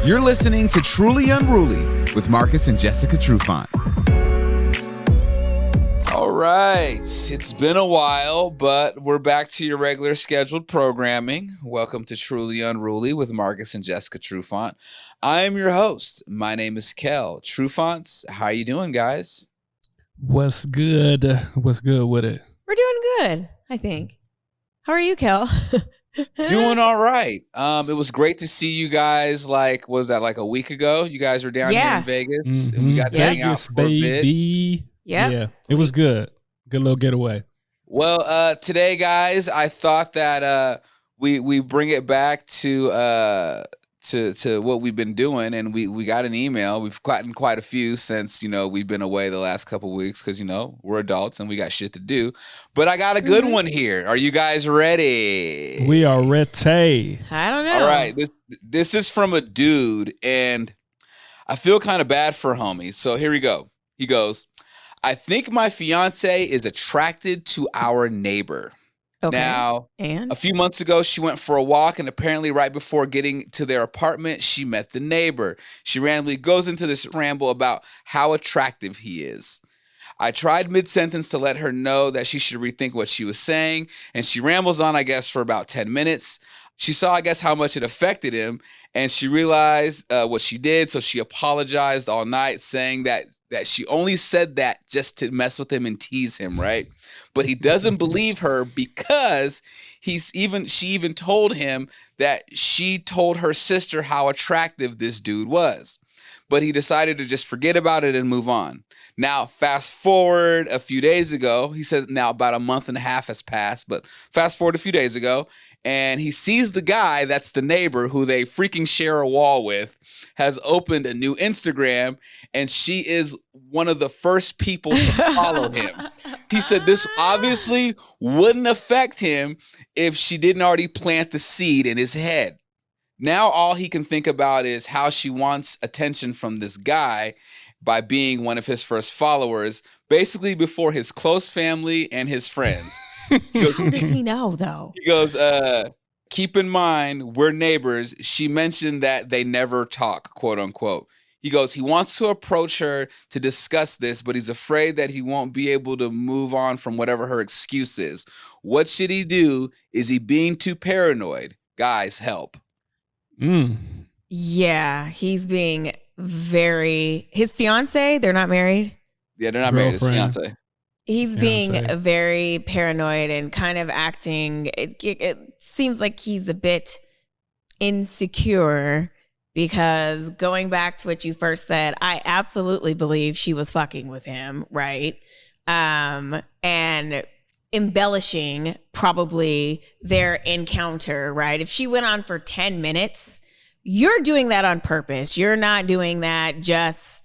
You're listening to Truly Unruly with Marcus and Jessica Trufant. All right, it's been a while, but we're back to your regular scheduled programming. Welcome to Truly Unruly with Marcus and Jessica Trufant. I am your host. My name is Kel. Trufants, how you doing, guys? What's good? What's good with it? We're doing good, I think. How are you, Kel? Doing all right. It was great to see you guys. Was that a week ago? You guys were down here in Vegas, and we got to hang out for a bit. Yeah, it was good. Good little getaway. Well, today, guys, I thought that we bring it back to what we've been doing, and we got an email. We've gotten quite a few since we've been away the last couple of weeks because we're adults and we got shit to do. But I got a good one here. Are you guys ready? We are ready. I don't know. All right, this is from a dude, and I feel kind of bad for homie. So here we go. He goes, I think my fiance is attracted to our neighbor. Okay. Now, and a few months ago, she went for a walk, and apparently right before getting to their apartment, she met the neighbor. She randomly goes into this ramble about how attractive he is. I tried mid-sentence to let her know that she should rethink what she was saying, and she rambles on, I guess, for about 10 minutes. She saw, I guess, how much it affected him, and she realized what she did, so she apologized all night, saying that she only said that just to mess with him and tease him, right? But he doesn't believe her because she even told him that she told her sister how attractive this dude was. But he decided to just forget about it and move on. Now, fast forward a few days ago, he said now about a month and a half has passed, but fast forward a few days ago, and he sees the guy that's the neighbor who they freaking share a wall with has opened a new Instagram, and she is one of the first people to follow him. He said this obviously wouldn't affect him if she didn't already plant the seed in his head. Now all he can think about is how she wants attention from this guy by being one of his first followers, basically before his close family and his friends. How does he know, though? He goes, keep in mind, we're neighbors. She mentioned that they never talk, quote unquote. He goes, he wants to approach her to discuss this, but he's afraid that he won't be able to move on from whatever her excuse is. What should he do? Is he being too paranoid? Guys, help. Yeah, he's being his fiance, they're not married? Yeah, they're not married. His fiance. He's being very paranoid and kind of acting, it seems like he's a bit insecure because going back to what you first said, I absolutely believe she was fucking with him, right? And embellishing probably their encounter, right? If she went on for 10 minutes, you're doing that on purpose. You're not doing that just,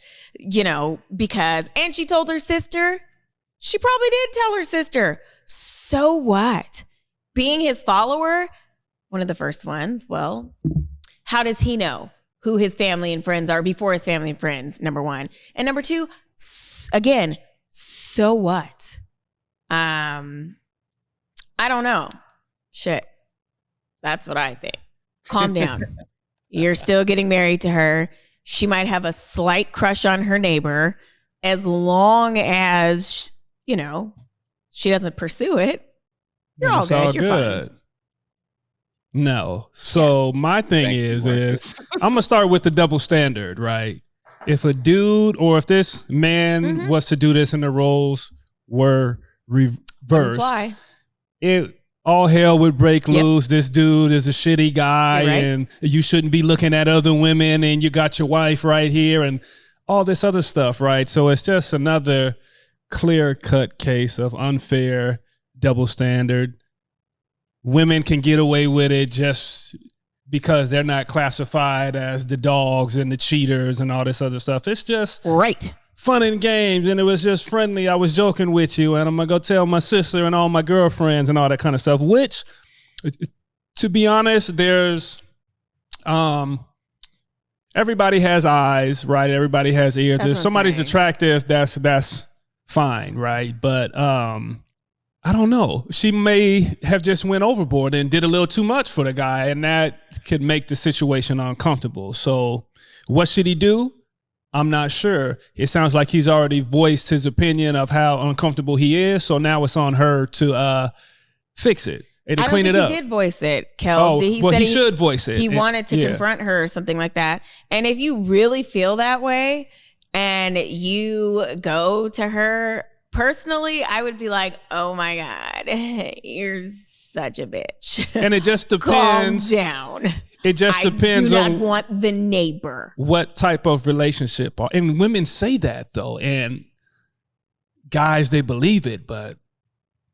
because, and she told her sister. She probably did tell her sister. So what? Being his follower, one of the first ones, well, how does he know who his family and friends are before his family and friends, number one? And number two, again, so what? I don't know. Shit. That's what I think. Calm down. You're still getting married to her. She might have a slight crush on her neighbor as long as she doesn't pursue it. You're all good. You're fine. No. So my thing is I'm going to start with the double standard, right? If a dude or if this man was to do this and the roles were reversed, all hell would break loose. This dude is a shitty guy and you shouldn't be looking at other women and you got your wife right here and all this other stuff, right? So it's just another clear-cut case of unfair double standard. Women can get away with it just because they're not classified as the dogs and the cheaters and all this other stuff. It's just fun and games, and it was just friendly. I was joking with you, and I'm going to go tell my sister and all my girlfriends and all that kind of stuff, which, to be honest, there's everybody has eyes, right? Everybody has ears. If somebody's attractive, that's fine, right? But I don't know. She may have just went overboard and did a little too much for the guy, and that could make the situation uncomfortable. So What should he do? I'm not sure. It sounds like he's already voiced his opinion of how uncomfortable he is. So now it's on her to fix it and to clean it up. He did voice it, Kel. He should voice it. He wanted to confront her or something like that. And if you really feel that way and you go to her personally, I would be like, oh my God, you're such a bitch. And it just depends. Calm down. It just depends on. I do not on want the neighbor. What type of relationship. And women say that though. And guys, they believe it, but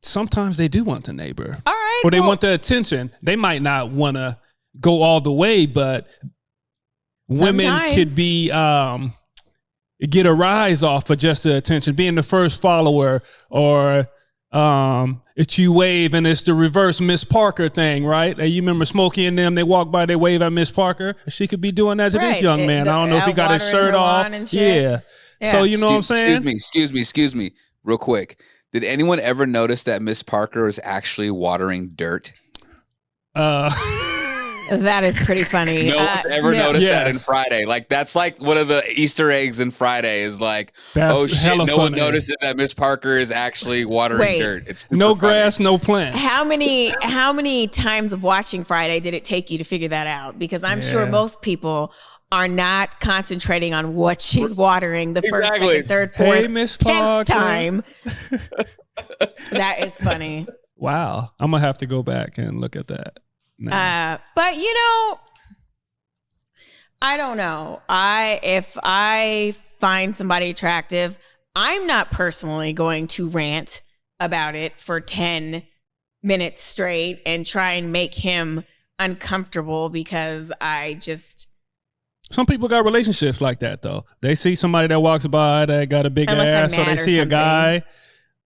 sometimes they do want the neighbor. All right. Or they want the attention. They might not want to go all the way, but women could be get a rise off of just the attention, being the first follower, or if you wave and it's the reverse Miss Parker thing, right? You remember Smokey and them, they walk by, they wave at Miss Parker. She could be doing that to this young man. I don't know if he got his shirt off. Yeah. So you know what I'm saying? Excuse me, real quick. Did anyone ever notice that Miss Parker is actually watering dirt? That is pretty funny. No one ever noticed that in Friday. Like, that's like one of the Easter eggs in Friday is like, oh shit, no one notices that Miss Parker is actually watering dirt. It's no grass, no plants. How many times of watching Friday did it take you to figure that out? Because I'm sure most people are not concentrating on what she's watering the first, second, third, fourth, 10th time. That is funny. Wow. I'm going to have to go back and look at that. But you know, I don't know. If I find somebody attractive, I'm not personally going to rant about it for 10 minutes straight and try and make him uncomfortable because some people got relationships like that though. They see somebody that walks by that got a big ass, or they see a guy.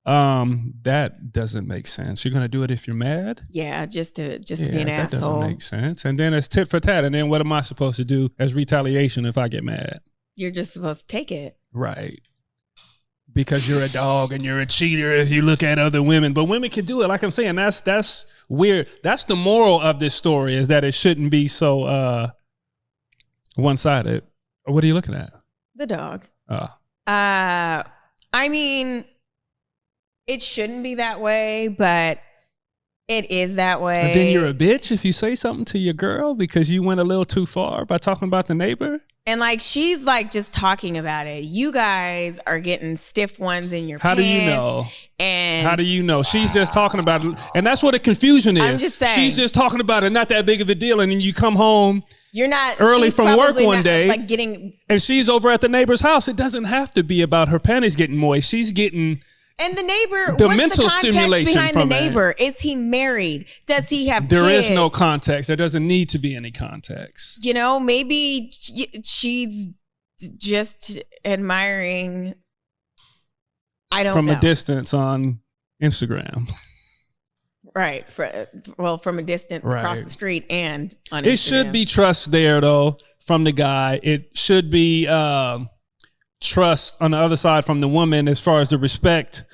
That doesn't make sense. You're gonna do it if you're mad? Yeah, just to be an asshole. That doesn't make sense. And then it's tit for tat. And then what am I supposed to do as retaliation if I get mad? You're just supposed to take it. Right. Because you're a dog and you're a cheater if you look at other women. But women can do it. Like I'm saying, that's weird. That's the moral of this story, is that it shouldn't be so one-sided. What are you looking at? The dog. I mean, it shouldn't be that way, but it is that way. And then you're a bitch if you say something to your girl because you went a little too far by talking about the neighbor. And like, she's like just talking about it. You guys are getting stiff ones in your pants. How do you know? And how do you know? She's just talking about it. And that's what the confusion is. I'm just saying. She's just talking about it, not that big of a deal. And then you come home. You're not early from work one day, like getting, and she's over at the neighbor's house. It doesn't have to be about her panties getting moist. She's getting. And the neighbor, the what's mental the context stimulation behind the from neighbor? Is he married? Does he have There kids? is no context. There doesn't need to be any context. You know, maybe she's just admiring. I don't know. From a distance on Instagram. Right. From a distance across the street and on Instagram. It should be trust there, though, from the guy. It should be trust on the other side from the woman as far as the respect.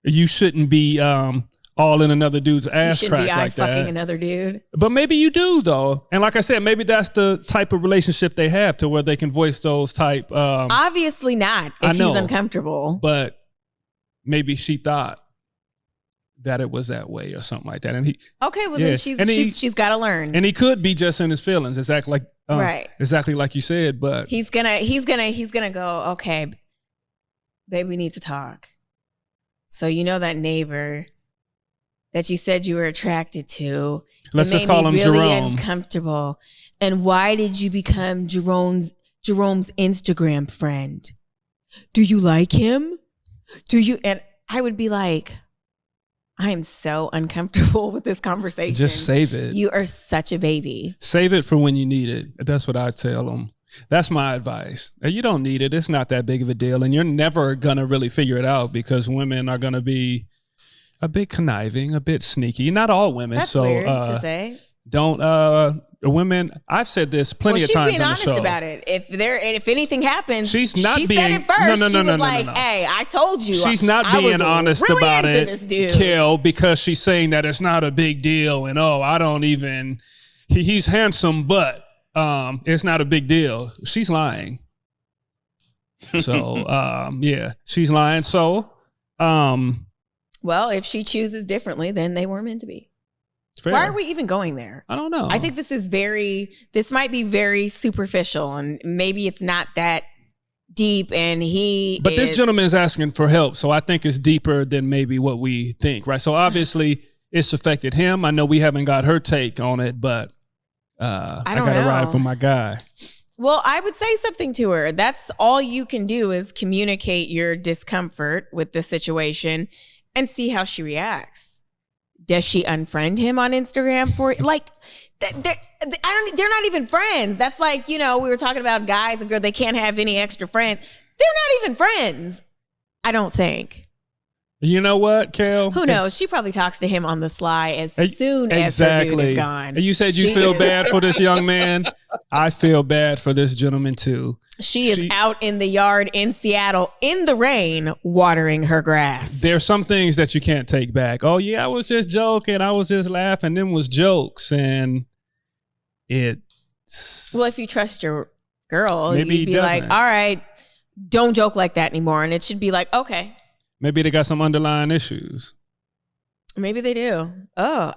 You shouldn't be all in another dude's ass crack like that. Fucking another dude. But maybe you do, though. And like I said, maybe that's the type of relationship they have to where they can voice those type. Obviously not if he's uncomfortable. But maybe she thought that it was that way or something like that. And then she's got to learn. And he could be just in his feelings, exactly like right, exactly like you said. But he's gonna go, okay, babe, we need to talk. So you know that neighbor that you said you were attracted to. Let's just call him really Jerome. Uncomfortable. And why did you become Jerome's Instagram friend? Do you like him? Do you? And I would be like, I am so uncomfortable with this conversation. Just save it. You are such a baby. Save it for when you need it. That's what I tell them. That's my advice. You don't need it. It's not that big of a deal. And you're never going to really figure it out because women are going to be a bit conniving, a bit sneaky. Not all women. That's so, weird to say. Don't women. I've said this plenty of times on the show. She's being honest about it. If anything happens, she said it first. She was like, "Hey, I told you." She's not being honest really about it, Kill, because she's saying that it's not a big deal and I don't even. He's handsome, but it's not a big deal. She's lying. So, yeah, she's lying. So, well, if she chooses differently, then they were meant to be. fair. Why are we even going there? I don't know. I think this might be very superficial, and maybe it's not that deep. And but this gentleman is asking for help. So I think it's deeper than maybe what we think, right? So obviously it's affected him. I know we haven't got her take on it, but I got to ride for my guy. Well, I would say something to her. That's all you can do is communicate your discomfort with the situation and see how she reacts. Does she unfriend him on Instagram for like? They're not even friends. That's like, we were talking about guys and girls. They can't have any extra friends. They're not even friends. I don't think. You know what, Kel? Who knows? She probably talks to him on the sly as soon as her dude is gone. And you said you feel bad for this young man. I feel bad for this gentleman too. She is out in the yard in Seattle in the rain, watering her grass. There's some things that you can't take back. Oh yeah, I was just joking. I was just laughing. Them was jokes, and well, if you trust your girl, maybe you'd be like, all right, don't joke like that anymore. And it should be like, okay. Maybe they got some underlying issues. Maybe they do. Oh,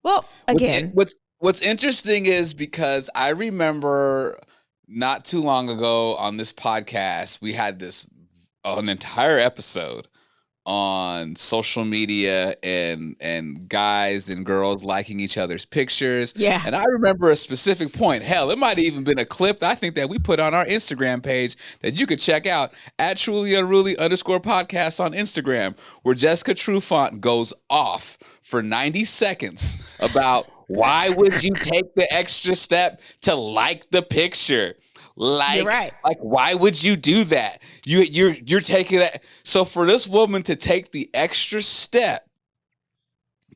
Well, again. What's interesting is because I remember not too long ago on this podcast, we had an entire episode on social media and guys and girls liking each other's pictures. Yeah. And I remember a specific point. Hell, it might have even been a clip I think that we put on our Instagram page that you could check out at @TrulyUnruly_podcast on Instagram, where Jessica Trufant goes off for 90 seconds about why would you take the extra step to like the picture? Like, you're right. Like, why would you do that? You're taking that. So for this woman to take the extra step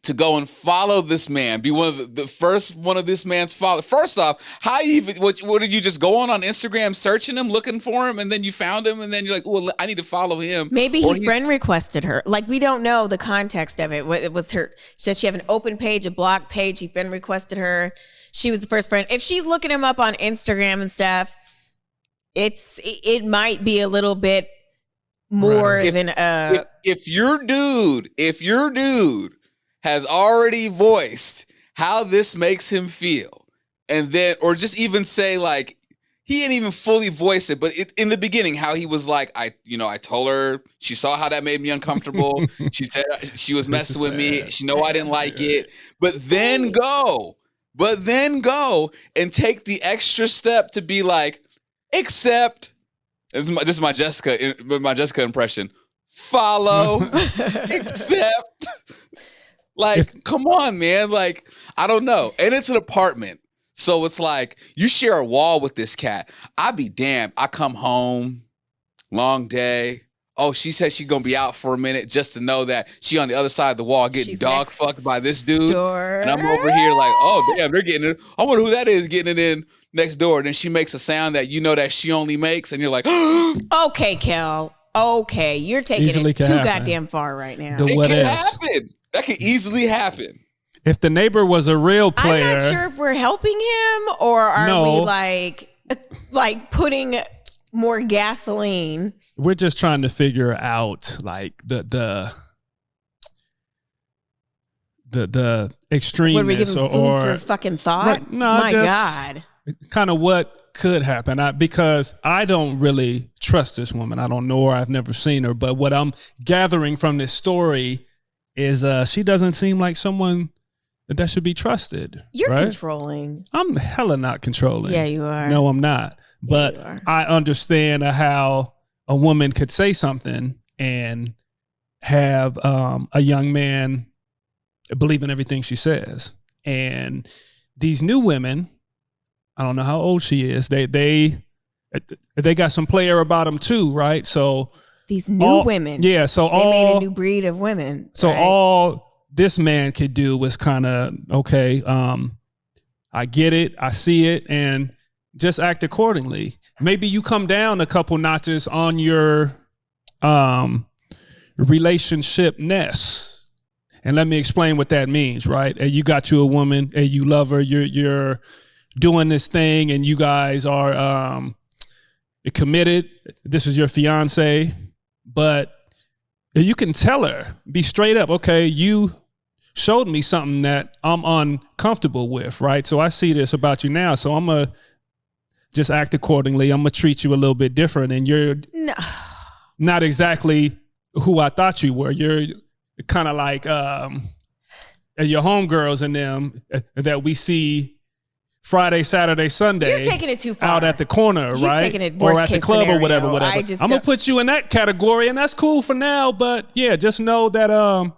to go and follow this man, be one of the first one of this man's followers. First off, what did you just go on Instagram searching him, looking for him, and then you found him, and then you're like, well, I need to follow him. Maybe he friend requested her. Like, we don't know the context of it. It was her. Does she have an open page, a block page? He friend requested her. She was the first friend. If she's looking him up on Instagram and stuff, it might be a little bit more than if your dude has already voiced how this makes him feel, and then, or just even say, like, he ain't even fully voiced it, but in the beginning, how he was like, I told her, she saw how that made me uncomfortable. She said she was messing with me. She know I didn't like it, but then go and take the extra step to be like, except, this is my Jessica impression. Follow, except, like, come on, man. Like, I don't know. And it's an apartment. So it's like, you share a wall with this cat. I be damned. I come home, long day. Oh, she said she's going to be out for a minute just to know that she on the other side of the wall getting dog fucked by this dude. And I'm over here like, oh, damn, they're getting it. I wonder who that is getting it in next door. And then she makes a sound that that she only makes. And you're like, okay, Kel. Okay, you're taking it too goddamn far right now. It can happen. That can easily happen. If the neighbor was a real player. I'm not sure if we're helping him or are we like putting more gasoline. We're just trying to figure out like the extreme. What are we giving food for fucking thought? Right, no, my God. Kind of what could happen. Because I don't really trust this woman. I don't know her. I've never seen her. But what I'm gathering from this story is she doesn't seem like someone that should be trusted. You're right? controlling. I'm hella not controlling. Yeah, you are. No, I'm not. But I understand how a woman could say something and have a young man believe in everything she says. And these new women, I don't know how old she is. They got some player about them too, right? So these new women, yeah. So they made a new breed of women. So right? all this man could do was kind of okay. I get it, I see it, and just act accordingly. Maybe you come down a couple notches on your relationship ness. And let me explain what that means, right? And you got you a woman and you love her, you're doing this thing and you guys are committed. This is your fiance, but you can tell her, be straight up. Okay, you showed me something that I'm uncomfortable with, right? So I see this about you now. So I'm going to just act accordingly. I'm going to treat you a little bit different. And you're not exactly who I thought you were. You're kind of like your homegirls and them that we see Friday, Saturday, Sunday. You're taking it too far. Out at the corner, He's right? taking it or worst at the case club scenario. or whatever. I'm going to put you in that category, and that's cool for now. But yeah, just know that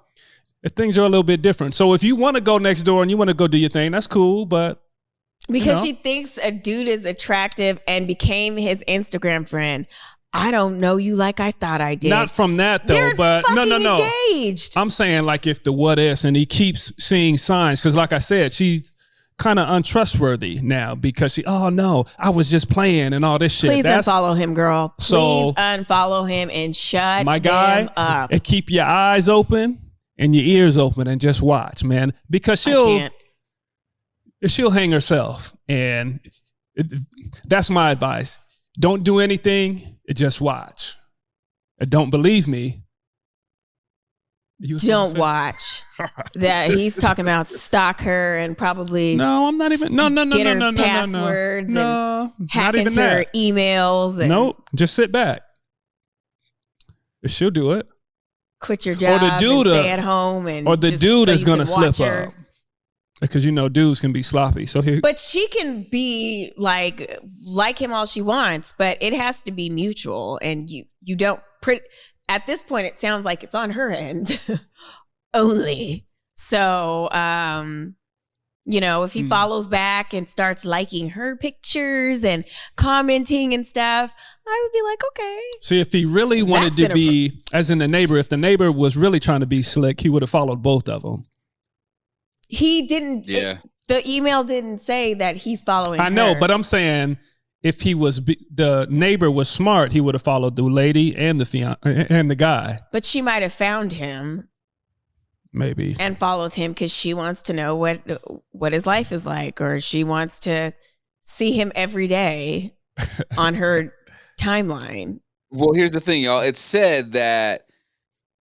things are a little bit different. So if you want to go next door and you want to go do your thing, that's cool. But because she thinks a dude is attractive and became his Instagram friend. I don't know you like I thought I did. Not from that though, They're but no. engaged. I'm saying like if the what ifs and he keeps seeing signs, because like I said, she's kind of untrustworthy now because oh no, I was just playing and all this shit. Please unfollow him, girl. Please so, unfollow him and shut my guy him up. And keep your eyes open and your ears open and just watch, man, because she'll hang herself, and that's my advice. Don't do anything. Just watch. Don't believe me. Don't watch. That he's talking about stalk her and probably no, I'm not even get her passwords and hack into her emails. And nope. Just sit back. She'll do it. Quit your job and stay at home, and or the dude is gonna slip up. Because dudes can be sloppy. But she can be like him all she wants, but it has to be mutual. And you don't at this point it sounds like it's on her end only. So if he follows back and starts liking her pictures and commenting and stuff, I would be like, okay. See, if he really wanted to be, as in the neighbor, if the neighbor was really trying to be slick, he would have followed both of them. He didn't. Yeah. The email didn't say that he's following her. I know, but I'm saying if he was the neighbor was smart, he would have followed the lady and the guy. But she might have found him, maybe, and followed him because she wants to know what his life is like, or she wants to see him every day on her timeline. Well, here's the thing, y'all. It said that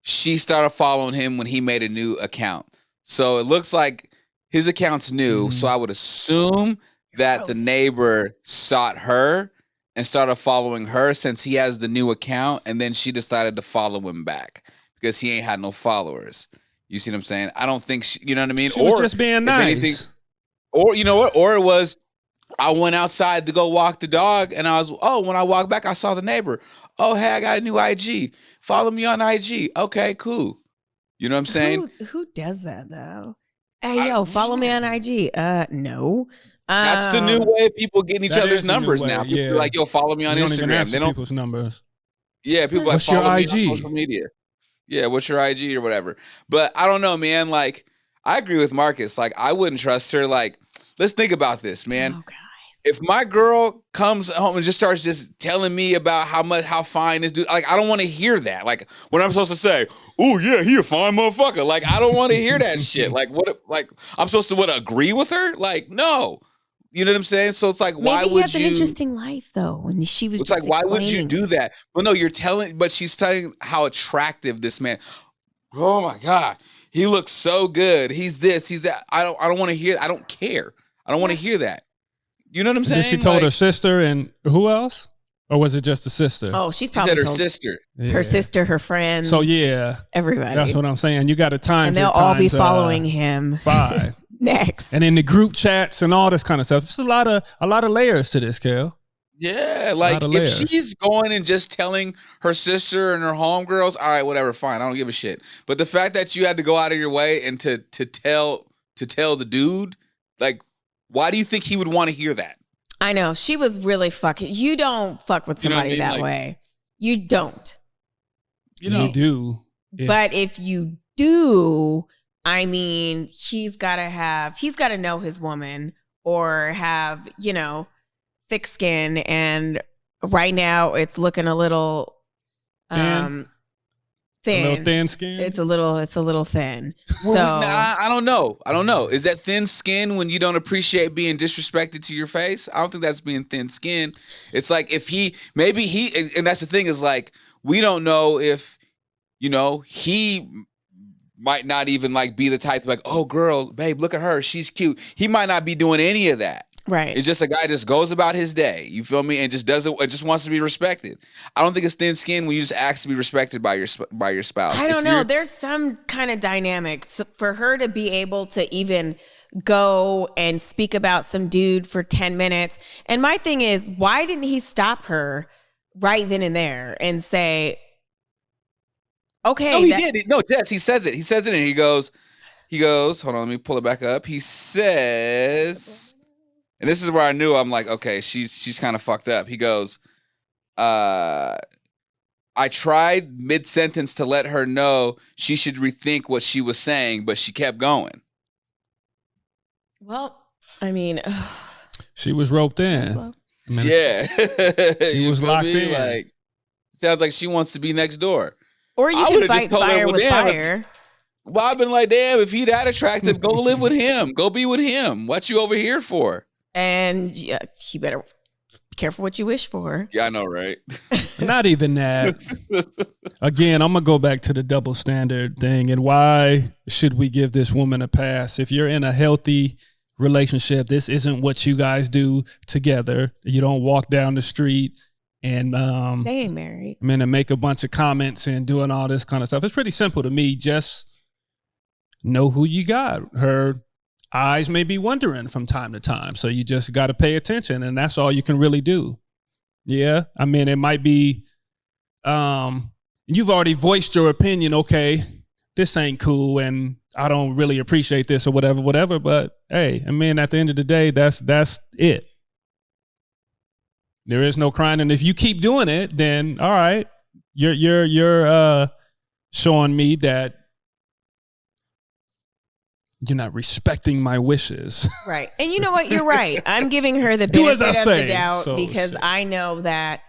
she started following him when he made a new account. So it looks like his account's new. So I would assume that the neighbor sought her and started following her since he has the new account. And then she decided to follow him back because he ain't had no followers. You see what I'm saying? I don't think you know what I mean? She was just being nice. Anything, or you know what? Or it was, I went outside to go walk the dog and when I walked back, I saw the neighbor. Oh, hey, I got a new IG. Follow me on IG. Okay, cool. You know what I'm saying? Who does that though? Hey, follow me on IG. No. That's the new way of people getting each other's numbers now. People are like, follow me on Instagram. They don't people's numbers. Yeah, people like follow me on social media. Yeah, what's your IG or whatever. But I don't know, man. Like, I agree with Marcus. Like, I wouldn't trust her. Like, let's think about this, man. Oh, guys. If my girl comes home and just starts just telling me about how fine this dude, like, I don't want to hear that. Like, when I'm supposed to say, oh yeah, he a fine motherfucker. Like, I don't want to hear that shit. Like, what? Like, I'm supposed to agree with her? Like, no. You know what I'm saying? So it's like, why would you? Maybe he has an interesting life though. When she was, it's like, why would you do that? Well, no, but she's telling how attractive this man. Oh my God, he looks so good. He's this, he's that. I don't want to hear. I don't care. I don't want to hear that. You know what I'm saying? Then she told her sister and who else? Or was it just the sister? Oh, she said her sister. Yeah. Her sister, her friends. So yeah. Everybody. That's what I'm saying. You got to time. And they'll all be following him. 5. Next. And in the group chats and all this kind of stuff. It's a lot of layers to this, Kel. Yeah, like if she's going and just telling her sister and her homegirls, all right, whatever, fine, I don't give a shit. But the fact that you had to go out of your way and to tell the dude, like, why do you think he would want to hear that? I know. She was really fucking. You don't fuck with somebody that way. You don't. You do. But if you do, I mean, he's got to know his woman or have, thick skin. And right now it's looking a little, thin. A little thin skin. It's a little thin. Well, So I don't know. Is that thin skin when you don't appreciate being disrespected to your face? I don't think that's being thin skin. It's like if and that's the thing is like, we don't know if, he might not even like be the type to like, oh girl, babe, look at her, she's cute. He might not be doing any of that. right. It's just a guy just goes about his day. You feel me? And just wants to be respected. I don't think it's thin skin when you just ask to be respected by your spouse. I don't know. There's some kind of dynamic for her to be able to even go and speak about some dude for 10 minutes. And my thing is, why didn't he stop her right then and there and say, okay. No, he did. No, Jess, he says it. He says it and he goes, hold on, let me pull it back up. He says, and this is where I knew, I'm like, okay, she's kind of fucked up. He goes, I tried mid-sentence to let her know she should rethink what she was saying, but she kept going. Well, I mean, she was roped in. Yeah. She was locked in. Like, sounds like she wants to be next door. or you can fight fire with fire. Well, I've been like, damn, if he that attractive, go live with him. Go be with him. What you over here for? And yeah, you better be careful what you wish for. Yeah, I know, right? Not even that. Again, I'm going to go back to the double standard thing. And why should we give this woman a pass? If you're in a healthy relationship, this isn't what you guys do together. You don't walk down the street and they ain't married. I mean, and make a bunch of comments and doing all this kind of stuff. It's pretty simple to me. Just know who you got. Her eyes may be wandering from time to time, so you just got to pay attention, and that's all you can really do. Yeah, I mean, it might be you've already voiced your opinion. Okay, this ain't cool, and I don't really appreciate this or whatever. But hey, I mean, at the end of the day, that's it. There is no crying, and if you keep doing it, then all right, you're showing me that you're not respecting my wishes. Right. And you know what? You're right. I'm giving her the benefit of the doubt so, because shit. I know that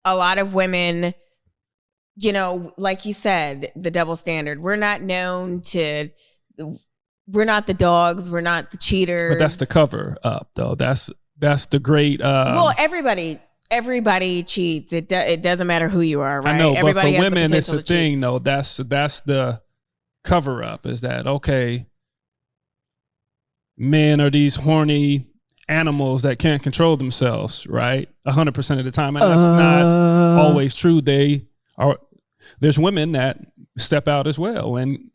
a lot of women, like you said, the double standard. We're not known to, we're not the dogs. We're not the cheaters. But that's the cover up, though. That's the great. Well, everybody cheats. It doesn't matter who you are, right? I know, Everybody but for has the women, it's potential a to cheat. thing, though. That's the cover up. Is that okay? Men are these horny animals that can't control themselves, right? 100% of the time. And that's not always true. There's women that step out as well and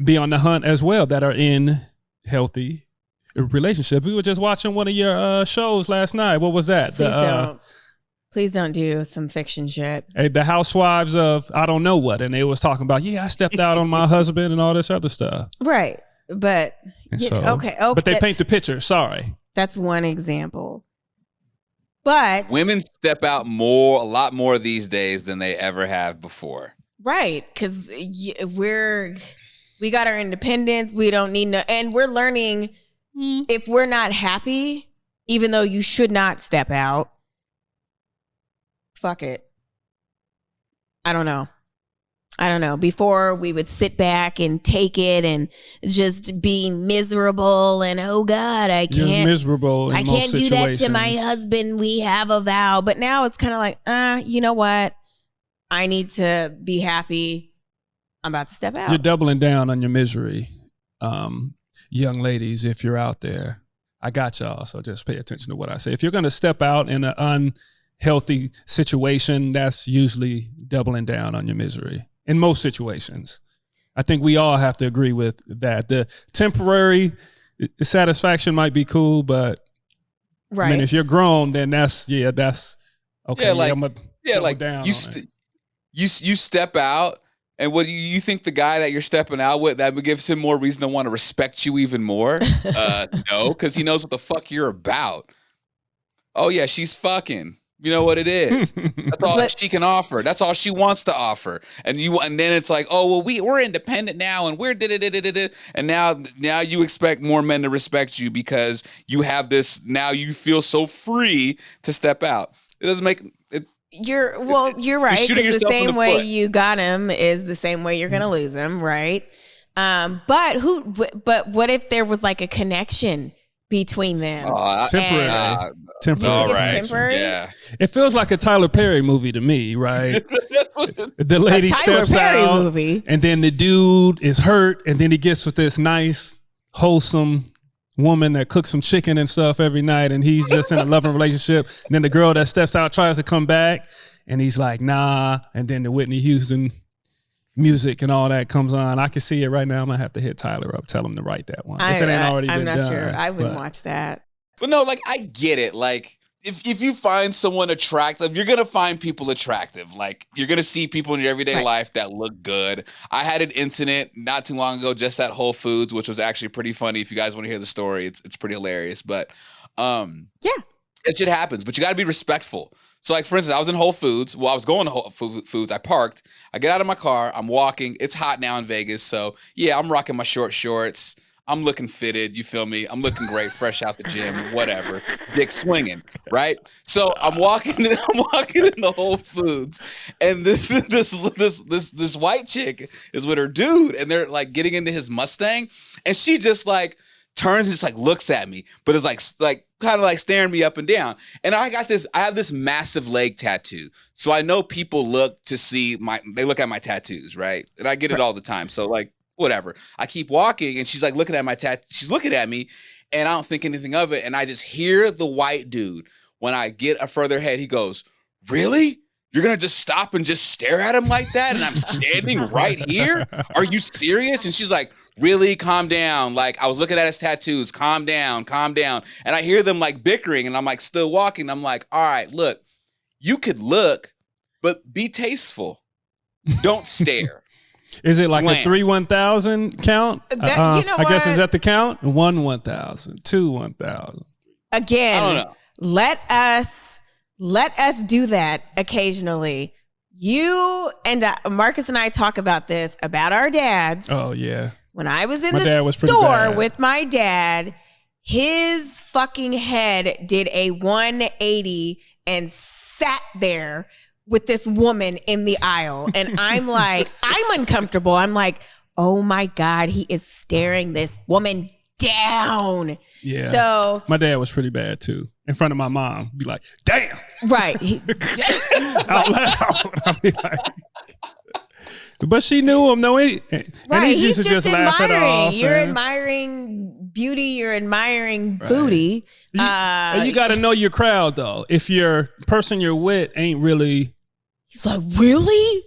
be on the hunt as well that are in healthy relationships. We were just watching one of your shows last night. What was that? Please don't do some fiction shit. The Housewives of I don't know what. And they was talking about, I stepped out on my husband and all this other stuff. Right. But okay. But they paint the picture. Sorry. That's one example. But women step out a lot more these days than they ever have before. Right. Because we got our independence. We don't need and we're learning if we're not happy, even though you should not step out, fuck it. I don't know. Before we would sit back and take it and just be miserable and oh God, I can't. You're miserable. I can't do that to my husband. We have a vow. But now it's kind of like, you know what? I need to be happy. I'm about to step out. You're doubling down on your misery. Young ladies, if you're out there, I got y'all. So just pay attention to what I say. If you're going to step out in an unhealthy situation, that's usually doubling down on your misery. In most situations, I think we all have to agree with that. The temporary satisfaction might be cool, but right. I mean, if you're grown, then that's okay. You step out, and what do you think the guy that you're stepping out with, that gives him more reason to want to respect you even more? No, because he knows what the fuck you're about. Oh yeah, she's fucking. You know what it is. That's all she can offer. That's all she wants to offer. And then it's like, oh well, we're independent now, and we're and now you expect more men to respect you because you have this. Now you feel so free to step out. It doesn't make it. You're right. shooting Because the yourself in same the way foot. you got him is the same way you're gonna lose him, right? But what if there was like a connection between them? Temporary. And Temporary. You think All it's right. temporary? Yeah. It feels like a Tyler Perry movie to me, right? The A lady Tyler steps Perry out, movie. and then the dude is hurt, and then he gets with this nice, wholesome woman that cooks some chicken and stuff every night, and he's just in a loving relationship. And then the girl that steps out tries to come back, and he's like, nah. And then the Whitney Houston music and all that comes on. I can see it right now. I'm gonna have to hit Tyler up, tell him to write that one. If it ain't already I'm been not done, sure. I wouldn't but- watch that. But no, like I get it. Like if you find someone attractive, you're gonna find people attractive. Like you're gonna see people in your everyday Right. life that look good. I had an incident not too long ago, just at Whole Foods, which was actually pretty funny. If you guys want to hear the story, it's pretty hilarious. But Yeah. it shit happens. But you got to be respectful. So like for instance, I was in Whole Foods. Well, I was going to Whole Foods. I parked. I get out of my car. I'm walking. It's hot now in Vegas, so yeah, I'm rocking my short shorts. I'm looking fitted, you feel me? I'm looking great, fresh out the gym, whatever. Dick swinging, right? So I'm walking in the Whole Foods, and this white chick is with her dude, and they're like getting into his Mustang, and she just like turns and just like looks at me, but is like kind of like staring me up and down. And I have this massive leg tattoo, so I know people look to see they look at my tattoos, right? And I get it all the time, so like. Whatever. I keep walking and she's like looking at my she's looking at me and I don't think anything of it. And I just hear the white dude, when I get a further ahead, he goes, "Really? You're going to just stop and just stare at him like that? And I'm standing right here? Are you serious?" And she's like, "Really? Calm down. Like I was looking at his tattoos. Calm down, calm down." And I hear them like bickering and I'm like still walking. I'm like, all right, look, you could look, but be tasteful. Don't stare. Is it like Glance. a 3 1,000 count? That- you know I guess what? is that the count? 1 1,000, 2 1,000. Again, I don't know. let us do that occasionally. You and Marcus and I talk about this, about our dads. Oh yeah. When I was in My dad the was pretty store bad. with my dad, his fucking head did a 180 and sat there with this woman in the aisle. And I'm like, I'm uncomfortable. I'm like, oh my God, he is staring this woman down. Yeah. So, My dad was pretty bad too. In front of my mom, be like, "Damn!" right. out loud. I'd be like, but she knew him. No, and Right, he he's used to just laugh it admiring. off. You're and- admiring beauty. You're admiring Right. booty. and you got to know your crowd though. If your person you're with ain't really He's like, really?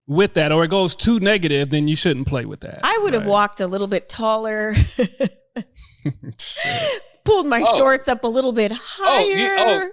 with that, or it goes too negative, then you shouldn't play with that. I would have Right. walked a little bit taller, pulled my shorts up a little bit higher.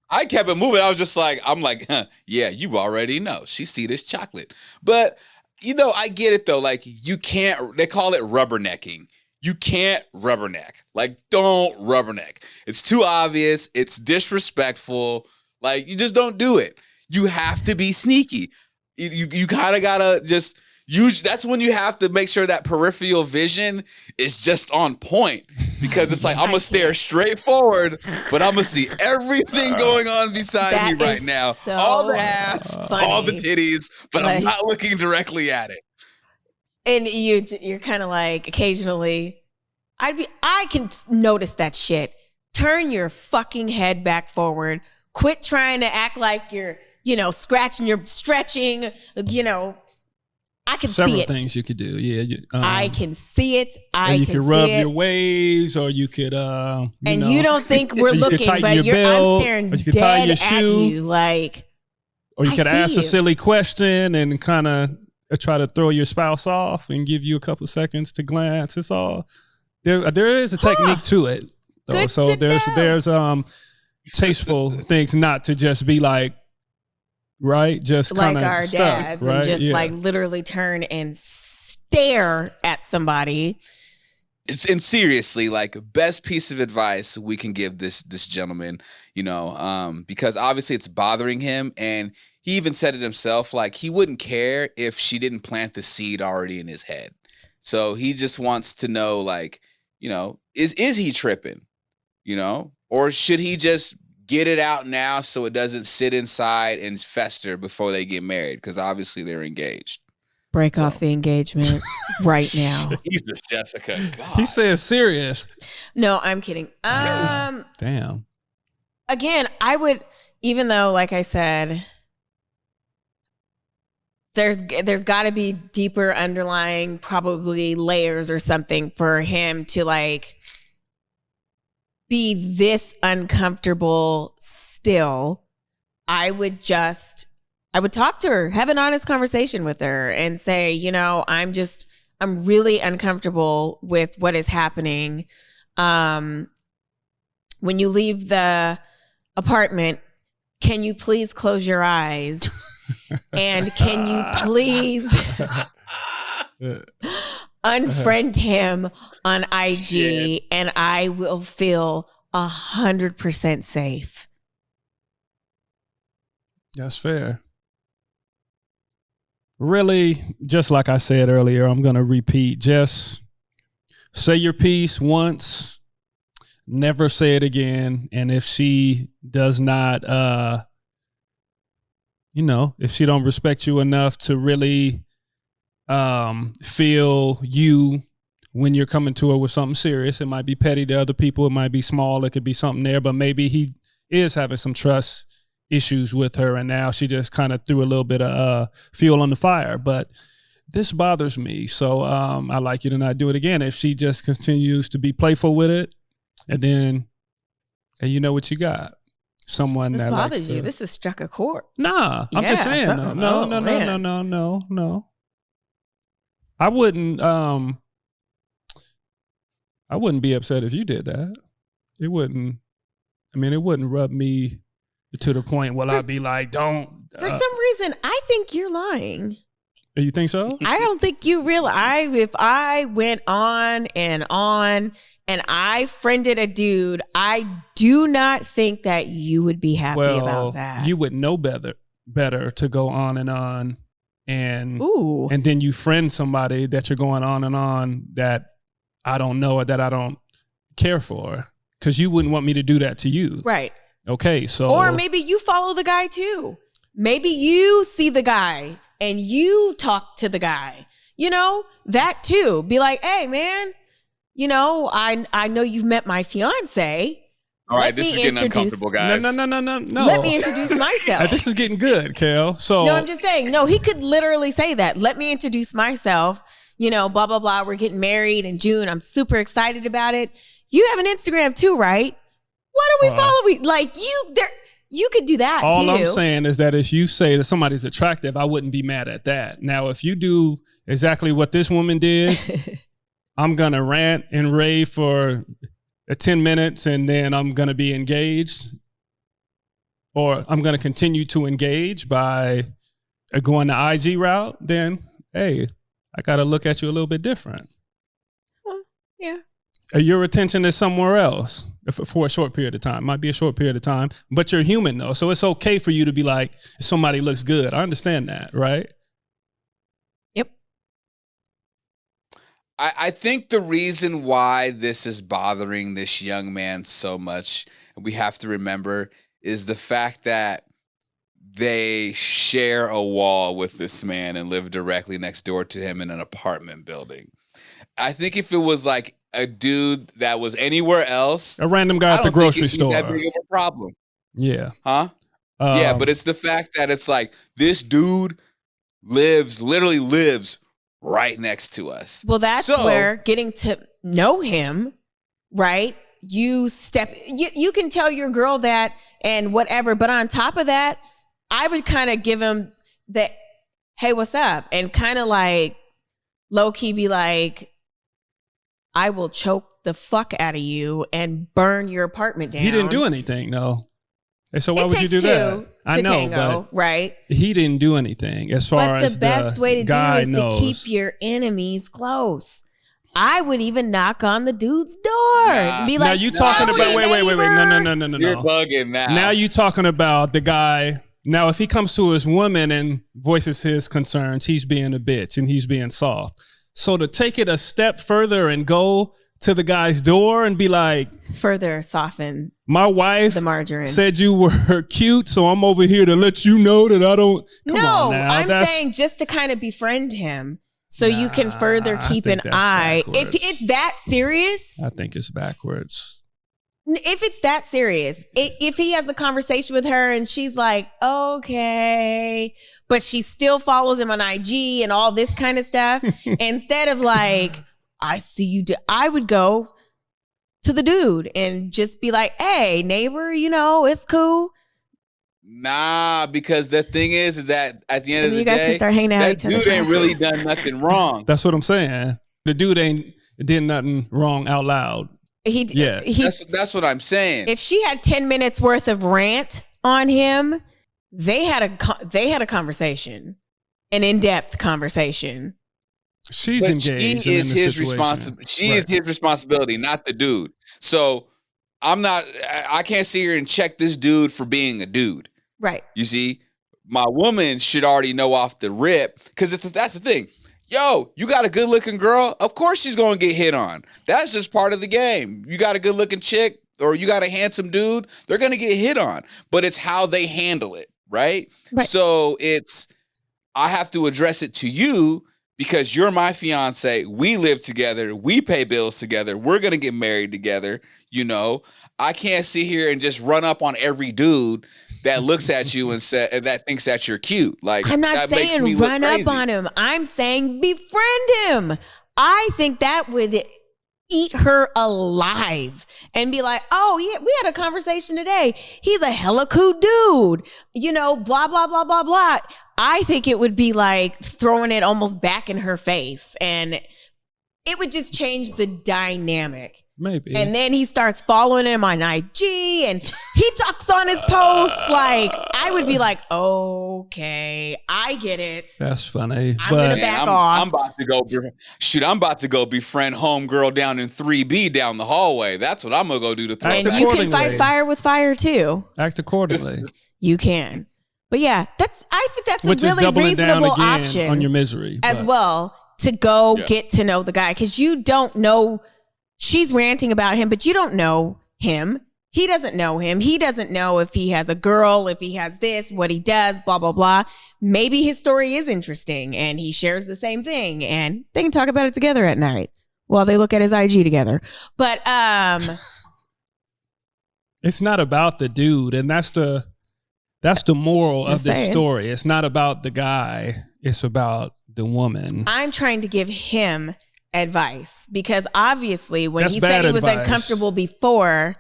I kept it moving. I was just like, I'm like, huh, yeah, you already know. She see this chocolate. But, you know, I get it though. Like you can't, they call it rubbernecking. You can't rubberneck. Like don't rubberneck. It's too obvious. It's disrespectful. Like you just don't do it. You have to be sneaky. You kind of gotta just use. That's when you have to make sure that peripheral vision is just on point, because it's like I'm gonna stare straight forward, but I'm gonna see everything going on beside That me right is now. so All the ass, funny. all the titties, but I'm Like- not looking directly at it. And you're kind of like occasionally, I can notice that shit. Turn your fucking head back forward. Quit trying to act like you're, scratching, you're stretching, I can Several see it. things you could do. Yeah, I can see it. you can could see rub it. your waves, or you could, And you don't think we're You could looking, tighten but your I'm belt, staring or you could tie dead your at shoe. you. Like, or you I could see ask a you. silly question and kind of try to throw your spouse off and give you a couple seconds to glance. It's all there is a technique to it, though. Good So to there's tasteful things, not to just be like, right, just like kind of our stuck, dads, right? and just Yeah. like literally turn and stare at somebody. And seriously, like best piece of advice we can give this gentleman, because obviously it's bothering him, and he even said it himself, like he wouldn't care if she didn't plant the seed already in his head. So he just wants to know, like, is he tripping, or should he just get it out now so it doesn't sit inside and fester before they get married, because obviously they're engaged. Break off the engagement right now. Jesus, Jessica. God. He says serious. No, I'm kidding. Damn. Again, I would, even though, like I said, there's got to be deeper underlying probably layers or something for him to like be this uncomfortable still. I would talk to her, have an honest conversation with her and say, you know, I'm really uncomfortable with what is happening. When you leave the apartment, can you please close your eyes? And can you please unfriend him on IG? Shit. And I will feel 100% safe. That's fair. Really, just like I said earlier, I'm going to repeat. Just say your piece once, never say it again. And if she does not, if she don't respect you enough to really feel you when you're coming to her with something serious, it might be petty to other people. It might be small. It could be something there, but maybe he is having some trust issues with her, and now she just kind of threw a little bit of fuel on the fire. But this bothers me, so I'd like you to not do it again. If she just continues to be playful with it, and you know what you got, someone this that bothers likes you. to, This has struck a chord. Nah, I'm just saying. No. I wouldn't be upset if you did that. It wouldn't rub me to the point where I'd be like, don't. For some reason, I think you're lying. You think so? I don't think you realize. If I went on and I friended a dude, I do not think that you would be happy about that. You would know better to go on and Ooh. And then you friend somebody that you're going on that I don't know or that I don't care for, because you wouldn't want me to do that to you. Right. Okay, so. Or maybe you follow the guy too. Maybe you see the guy and you talk to the guy. You know, that too. Be like, hey, man, you know, I know you've met my fiance. All right, this is getting uncomfortable, guys. No. Let me introduce myself. This is getting good, Kel. So. No, I'm just saying, no, he could literally say that. Let me introduce myself. You know, blah, blah, blah. We're getting married in June. I'm super excited about it. You have an Instagram too, right? Why don't we follow me? Like you could do that all too. I'm saying is that if you say that somebody's attractive, I wouldn't be mad at that. Now, if you do exactly what this woman did, I'm going to rant and rave for 10 minutes and then I'm going to be engaged, or I'm going to continue to engage by going the IG route, then, hey, I got to look at you a little bit different. Well, yeah. Your attention is somewhere else for a short period of time. Might be a short period of time, but you're human though. So it's okay for you to be like, somebody looks good. I understand that, right? Yep. I think the reason why this is bothering this young man so much, we have to remember, is the fact that they share a wall with this man and live directly next door to him in an apartment building. I think if it was like a dude that was anywhere else, a random guy at the grocery store, that big of a problem. Yeah. Huh? Yeah, but it's the fact that it's like this dude literally lives right next to us. Well, that's where getting to know him, right? You can tell your girl that and whatever, but on top of that, I would kind of give him the, hey, what's up? And kind of like low key be like, I will choke the fuck out of you and burn your apartment down. He didn't do anything, no. So why would you do that? I know, tango, but right? He didn't do anything as far as the best way to do guy is knows. to keep your enemies close. I would even knock on the dude's door and be like, now you talking about, wait. No. You're bugging now. Now you talking about the guy. Now, if he comes to his woman and voices his concerns, he's being a bitch and he's being soft. So to take it a step further and go to the guy's door and be like, Further soften my wife the margarine. said you were cute, so I'm over here to let you know that I don't. Come on now. I'm saying just to kind of befriend him so you can further keep an eye. Backwards. If it's that serious, I think it's backwards. if it's that serious, if he has a conversation with her and she's like, okay, but she still follows him on IG and all this kind of stuff, instead of like, I see you, I would go to the dude and just be like, hey, neighbor, it's cool. Nah, because the thing is that at the end of the you guys day, can start hanging out that each other's dude ain't houses. really done nothing wrong. That's what I'm saying. The dude ain't did nothing wrong out loud. That's what I'm saying. If she had 10 minutes worth of rant on him, they had a conversation, an in-depth conversation. She's but engaged. She is his responsibility. She is his responsibility, not the dude. So I can't sit here and check this dude for being a dude. Right. You see, my woman should already know off the rip, because that's the thing. Yo, you got a good looking girl, of course she's going to get hit on. That's just part of the game. You got a good looking chick or you got a handsome dude, they're going to get hit on, but it's how they handle it, right? So I have to address it to you because you're my fiance. We live together. We pay bills together. We're going to get married together. I can't sit here and just run up on every dude that looks at you and that thinks that you're cute. Like, I'm not that makes saying me look run crazy. up on him. I'm saying befriend him. I think that would eat her alive and be like, oh yeah, we had a conversation today. He's a hella cool dude, blah, blah, blah, blah, blah. I think it would be like throwing it almost back in her face, and it would just change the dynamic. Maybe. And then he starts following him on IG and he talks on his posts. Like, I would be like, okay, I get it. That's funny. I'm going to back off. I'm about to go befriend homegirl down in 3B down the hallway. That's what I'm going to go do to throw And back. you can fight fire with fire too. Act accordingly. You can. But yeah, I think that's Which a is really doubling down reasonable again option on your misery. as well, to go get to know the guy, because you don't know. She's ranting about him, but you don't know him. He doesn't know him. He doesn't know if he has a girl, if he has this, what he does, blah, blah, blah. Maybe his story is interesting and he shares the same thing and they can talk about it together at night while they look at his IG together. But it's not about the dude, and that's the moral of this story. It's not about the guy. It's about the woman. I'm trying to give him advice, because obviously when That's he said he was advice. uncomfortable before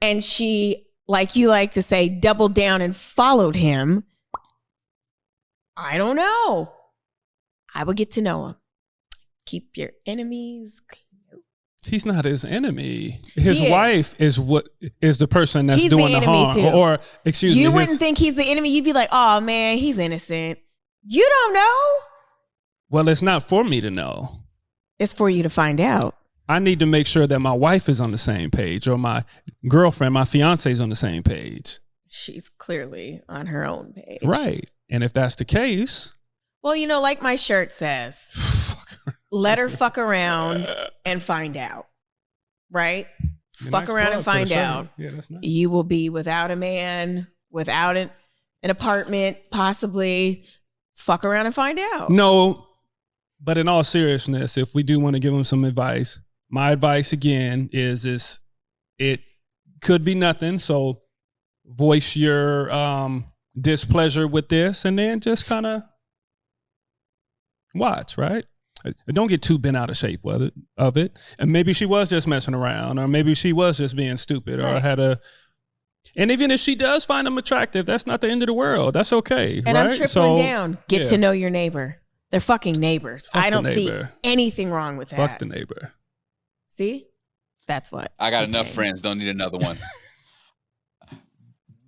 and she, like you like to say, doubled down and followed him, I don't know. I would get to know him. Keep your enemies close. He's not his enemy. His wife is the person that's doing the harm. Too. Or excuse me. You wouldn't think he's the enemy. You'd be like, oh man, he's innocent. You don't know. Well, it's not for me to know. It's for you to find out. I need to make sure that my wife is on the same page, or my girlfriend, my fiance is on the same page. She's clearly on her own page. Right. And if that's the case. Well, like my shirt says, let her fuck around and find out. Right? Fuck around and find out. Yeah, that's nice. You will be without a man, without an apartment, possibly. Fuck around and find out. No. But in all seriousness, if we do want to give them some advice, my advice again is it could be nothing. So voice your displeasure with this and then just kind of watch, right? Don't get too bent out of shape of it. And maybe she was just messing around, or maybe she was just being stupid, or and even if she does find him attractive, that's not the end of the world. That's okay. And right? I'm tripling down. Get to know your neighbor. They're fucking neighbors. I don't see anything wrong with that. Fuck the neighbor. See? That's what I got enough friends. Don't need another one.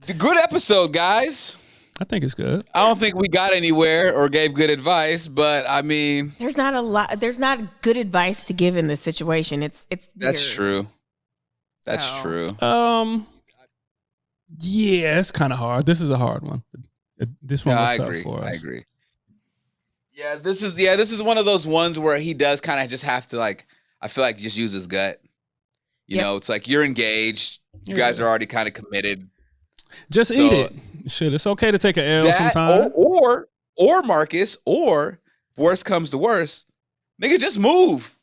The good episode, guys. I think it's good. I don't think we got anywhere or gave good advice, but I mean, there's not a lot. There's not good advice to give in this situation. It's that's weird. true. That's true. Yeah, it's kind of hard. This is a hard one. This one was tough for us. I agree. Yeah, this is one of those ones where he does kind of just have to, like, I feel like just use his gut. You know, it's like you're engaged. You guys are already kind of committed. Just eat it. Shit, it's okay to take an L sometimes. Or Marcus, or worst comes to worst, nigga, just move.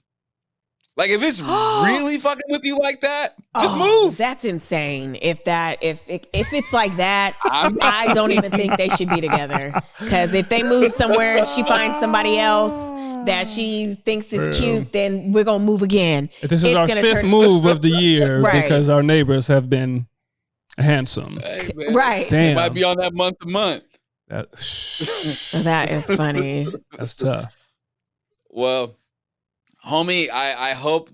Like if it's really fucking with you like that, just move. That's insane. If it's like that, I don't even think they should be together. Because if they move somewhere and she finds somebody else that she thinks is cute, then we're gonna move again. This is our fifth move of the year because our neighbors have been handsome. Hey, man. Right. Damn. It might be on that month to month. That is funny. That's tough. Well, homie, I hope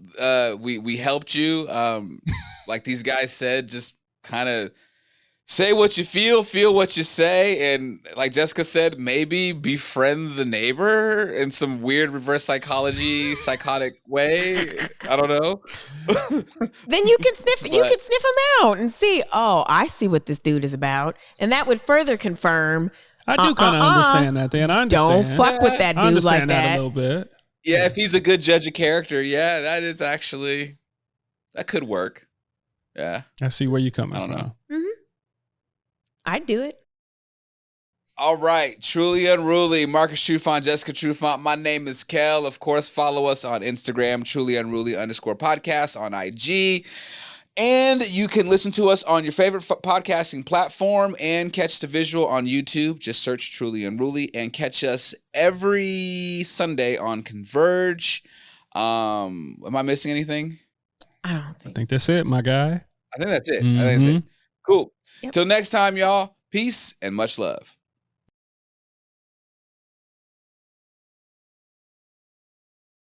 we helped you. Like these guys said, just kind of say what you feel what you say, and like Jessica said, maybe befriend the neighbor in some weird reverse psychotic way. I don't know. Then you can sniff him out and see, oh, I see what this dude is about, and that would further confirm. I do kind of understand that. Then I understand. Don't fuck with that dude like that. A little bit. Yeah, if he's a good judge of character, that could work. Yeah, I see where you're coming from. Mm-hmm. I'd do it. All right, Truly Unruly, Marcus Trufant, Jessica Trufant. My name is Kel. Of course, follow us on Instagram, trulyunruly_podcast on IG. And you can listen to us on your favorite podcasting platform and catch the visual on YouTube. Just search Truly Unruly and catch us every Sunday on Converge. Am I missing anything? I think that's it, my guy. I think that's it. Mm-hmm. Cool. Yep. Till next time, y'all. Peace and much love.